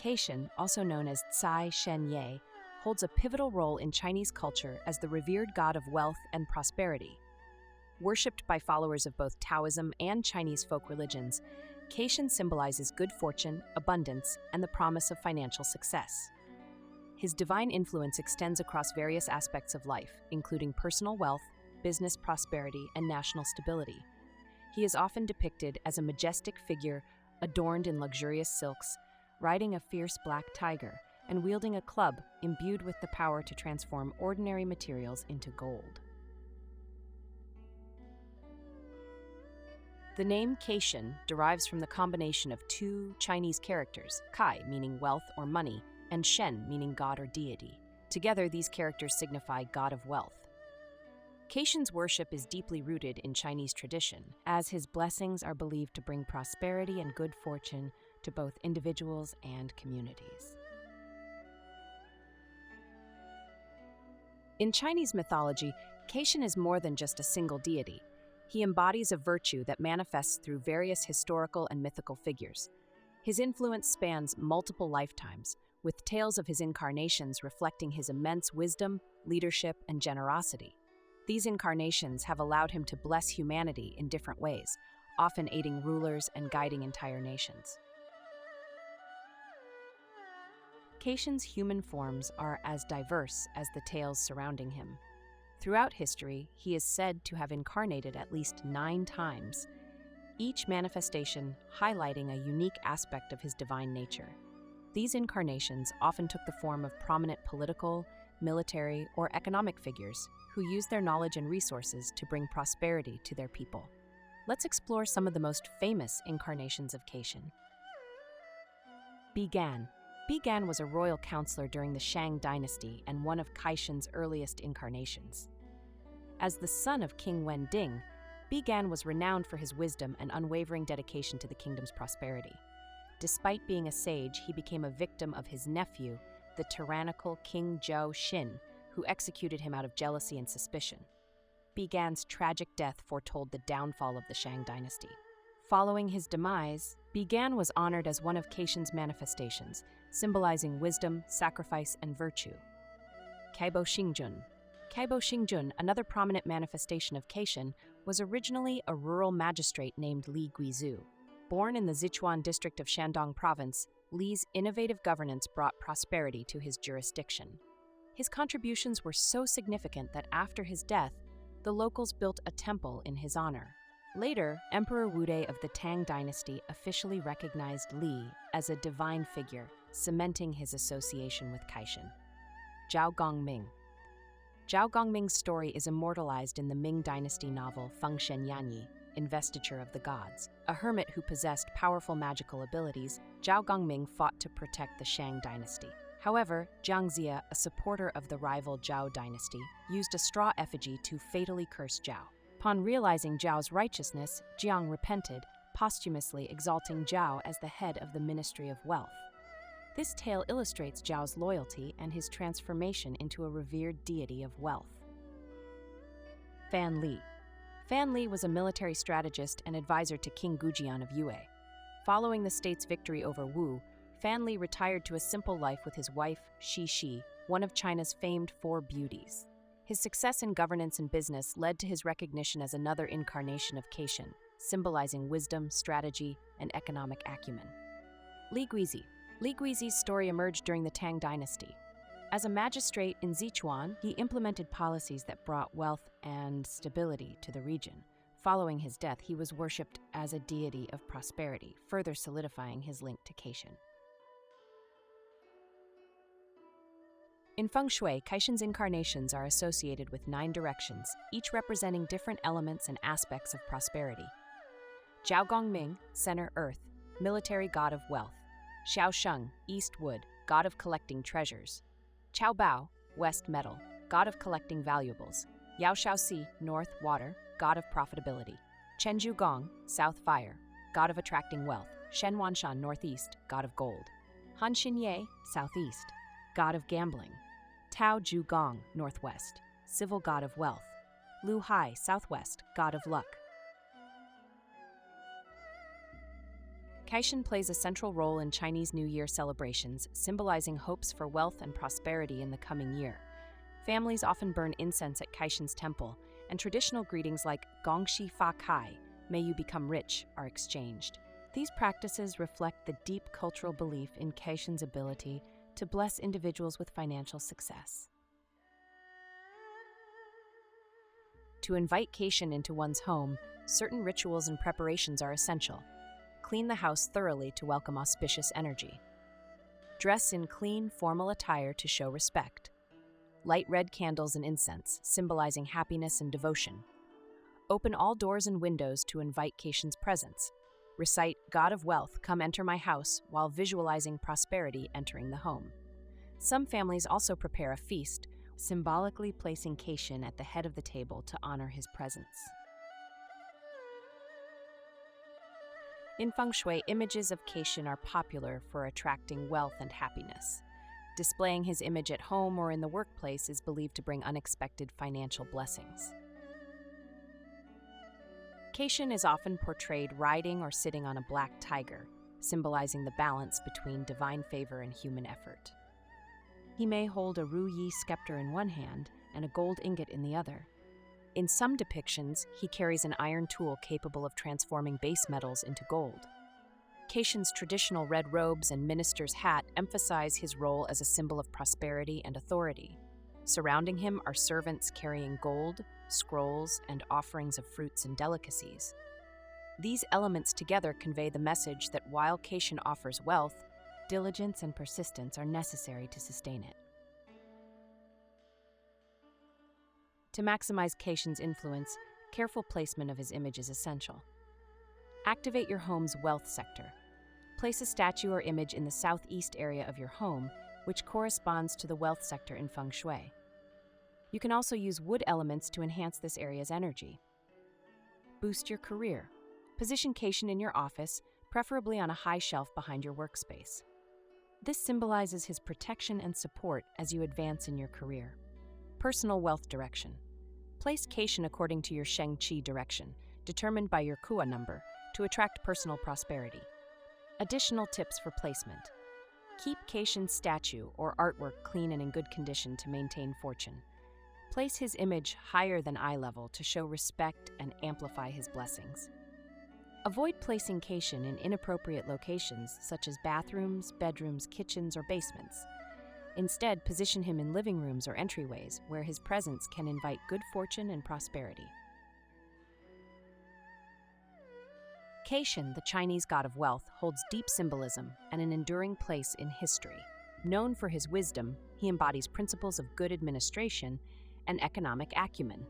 Caishen, also known as Tsai Shen Yeh, holds a pivotal role in Chinese culture as the revered god of wealth and prosperity. Worshipped by followers of both Taoism and Chinese folk religions, Caishen symbolizes good fortune, abundance, and the promise of financial success. His divine influence extends across various aspects of life, including personal wealth, business prosperity, and national stability. He is often depicted as a majestic figure adorned in luxurious silks, riding a fierce black tiger, and wielding a club imbued with the power to transform ordinary materials into gold. The name Caishen derives from the combination of two Chinese characters, Cai meaning wealth or money, and Shen meaning god or deity. Together, these characters signify god of wealth. Caishen's worship is deeply rooted in Chinese tradition, as his blessings are believed to bring prosperity and good fortune to both individuals and communities. In Chinese mythology, Caishen is more than just a single deity. He embodies a virtue that manifests through various historical and mythical figures. His influence spans multiple lifetimes, with tales of his incarnations reflecting his immense wisdom, leadership, and generosity. These incarnations have allowed him to bless humanity in different ways, often aiding rulers and guiding entire nations. Caishen's human forms are as diverse as the tales surrounding him. Throughout history, he is said to have incarnated at least 9 times, each manifestation highlighting a unique aspect of his divine nature. These incarnations often took the form of prominent political, military, or economic figures who used their knowledge and resources to bring prosperity to their people. Let's explore some of the most famous incarnations of Caishen. Bigan was a royal counselor during the Shang dynasty and one of Caishen's earliest incarnations. As the son of King Wending, Bigan was renowned for his wisdom and unwavering dedication to the kingdom's prosperity. Despite being a sage, he became a victim of his nephew, the tyrannical King Zhao Xin, who executed him out of jealousy and suspicion. Bigan's tragic death foretold the downfall of the Shang dynasty. Following his demise, Bigan was honored as one of Caishen's manifestations, symbolizing wisdom, sacrifice, and virtue. Kaibo Xingjun, another prominent manifestation of Caishen, was originally a rural magistrate named Li Guizhu. Born in the Sichuan district of Shandong province, Li's innovative governance brought prosperity to his jurisdiction. His contributions were so significant that after his death, the locals built a temple in his honor. Later, Emperor Wude of the Tang dynasty officially recognized Li as a divine figure, cementing his association with Caishen. Zhao Gongming's story is immortalized in the Ming dynasty novel Feng Yanyi, Investiture of the Gods. A hermit who possessed powerful magical abilities, Zhao Gongming fought to protect the Shang dynasty. However, Jiang Xia, a supporter of the rival Zhao dynasty, used a straw effigy to fatally curse Zhao. Upon realizing Zhao's righteousness, Jiang repented, posthumously exalting Zhao as the head of the Ministry of Wealth. This tale illustrates Zhao's loyalty and his transformation into a revered deity of wealth. Fan Li was a military strategist and advisor to King Gujian of Yue. Following the state's victory over Wu, Fan Li retired to a simple life with his wife, Shi, one of China's famed 4 beauties. His success in governance and business led to his recognition as another incarnation of Caishen, symbolizing wisdom, strategy, and economic acumen. Li Guizi's story emerged during the Tang dynasty. As a magistrate in Sichuan, he implemented policies that brought wealth and stability to the region. Following his death, he was worshipped as a deity of prosperity, further solidifying his link to Caishen. In Feng Shui, Caishen's incarnations are associated with 9 directions, each representing different elements and aspects of prosperity. Zhao Gongming, center earth, military god of wealth. Xiao Sheng, east wood, god of collecting treasures. Chao Bao, west metal, god of collecting valuables. Yao Shaoxi, north water, god of profitability. Chen Zhu Gong, south fire, god of attracting wealth. Shen Wanshan, northeast, god of gold. Han Xin Ye, southeast, god of gambling. Tao Zhu Gong, northwest, civil god of wealth. Lu Hai, southwest, god of luck. Caishen plays a central role in Chinese New Year celebrations, symbolizing hopes for wealth and prosperity in the coming year. Families often burn incense at Caishen's temple, and traditional greetings like Gongxi Fa Kai, may you become rich, are exchanged. These practices reflect the deep cultural belief in Caishen's ability to bless individuals with financial success. To invite Caishen into one's home, certain rituals and preparations are essential. Clean the house thoroughly to welcome auspicious energy. Dress in clean, formal attire to show respect. Light red candles and incense, symbolizing happiness and devotion. Open all doors and windows to invite Caishen's presence. Recite, "God of wealth, come enter my house," while visualizing prosperity entering the home. Some families also prepare a feast, symbolically placing Caishen at the head of the table to honor his presence. In Feng Shui, images of Caishen are popular for attracting wealth and happiness. Displaying his image at home or in the workplace is believed to bring unexpected financial blessings. Caishen is often portrayed riding or sitting on a black tiger, symbolizing the balance between divine favor and human effort. He may hold a Ru Yi scepter in one hand and a gold ingot in the other. In some depictions, he carries an iron tool capable of transforming base metals into gold. Caishen's traditional red robes and minister's hat emphasize his role as a symbol of prosperity and authority. Surrounding him are servants carrying gold, scrolls, and offerings of fruits and delicacies. These elements together convey the message that while Caishen offers wealth, diligence and persistence are necessary to sustain it. To maximize Caishen's influence, careful placement of his image is essential. Activate your home's wealth sector. Place a statue or image in the southeast area of your home, which corresponds to the wealth sector in Feng Shui. You can also use wood elements to enhance this area's energy. Boost your career. Position Caishen in your office, preferably on a high shelf behind your workspace. This symbolizes his protection and support as you advance in your career. Personal wealth direction. Place Caishen according to your Sheng Qi direction, determined by your Kua number, to attract personal prosperity. Additional tips for placement. Keep Caishen's statue or artwork clean and in good condition to maintain fortune. Place his image higher than eye level to show respect and amplify his blessings. Avoid placing Caishen in inappropriate locations such as bathrooms, bedrooms, kitchens, or basements. Instead, position him in living rooms or entryways where his presence can invite good fortune and prosperity. Caishen, the Chinese god of wealth, holds deep symbolism and an enduring place in history. Known for his wisdom, he embodies principles of good administration and economic acumen.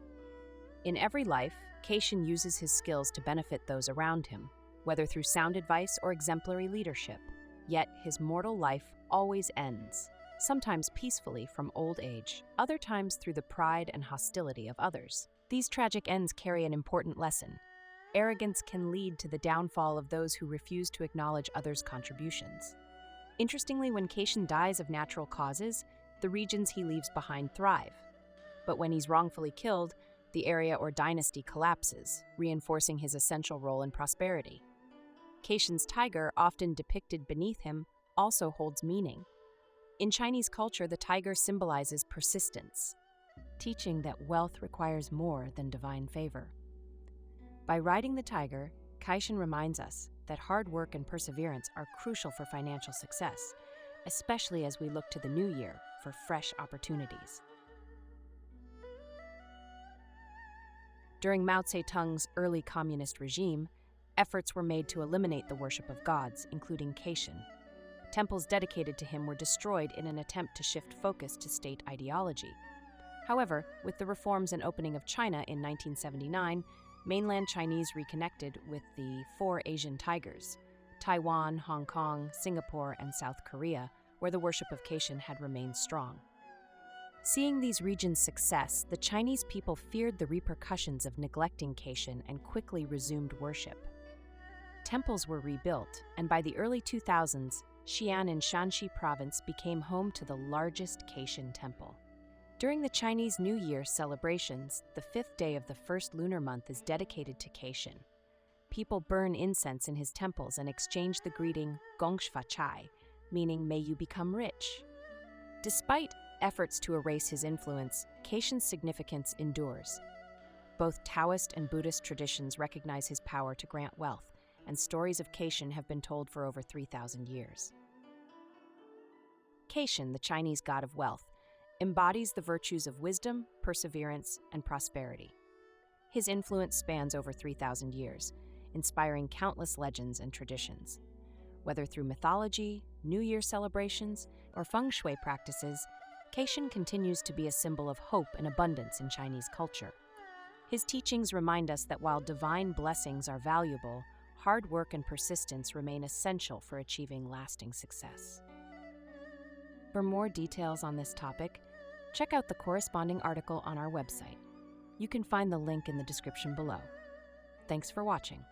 In every life, Caishen uses his skills to benefit those around him, whether through sound advice or exemplary leadership. Yet his mortal life always ends, sometimes peacefully from old age, other times through the pride and hostility of others. These tragic ends carry an important lesson. Arrogance can lead to the downfall of those who refuse to acknowledge others' contributions. Interestingly, when Caishen dies of natural causes, the regions he leaves behind thrive. But when he's wrongfully killed, the area or dynasty collapses, reinforcing his essential role in prosperity. Caishen's tiger, often depicted beneath him, also holds meaning. In Chinese culture, the tiger symbolizes persistence, teaching that wealth requires more than divine favor. By riding the tiger, Caishen reminds us that hard work and perseverance are crucial for financial success, especially as we look to the new year for fresh opportunities. During Mao Zedong's early communist regime, efforts were made to eliminate the worship of gods, including Caishen. Temples dedicated to him were destroyed in an attempt to shift focus to state ideology. However, with the reforms and opening of China in 1979, mainland Chinese reconnected with the four Asian tigers, Taiwan, Hong Kong, Singapore, and South Korea, where the worship of Caishen had remained strong. Seeing these regions' success, the Chinese people feared the repercussions of neglecting Caishen and quickly resumed worship. Temples were rebuilt, and by the early 2000s, Xi'an in Shanxi province became home to the largest Caishen temple. During the Chinese New Year celebrations, the 5th day of the first lunar month is dedicated to Caishen. People burn incense in his temples and exchange the greeting Gongshfa Chai, meaning may you become rich. Despite efforts to erase his influence, Caishen's significance endures. Both Taoist and Buddhist traditions recognize his power to grant wealth, and stories of Caishen have been told for over 3,000 years. Caishen, the Chinese god of wealth, embodies the virtues of wisdom, perseverance, and prosperity. His influence spans over 3,000 years, inspiring countless legends and traditions. Whether through mythology, New Year celebrations, or Feng Shui practices, Caishen continues to be a symbol of hope and abundance in Chinese culture. His teachings remind us that while divine blessings are valuable, hard work and persistence remain essential for achieving lasting success. For more details on this topic, check out the corresponding article on our website. You can find the link in the description below. Thanks for watching.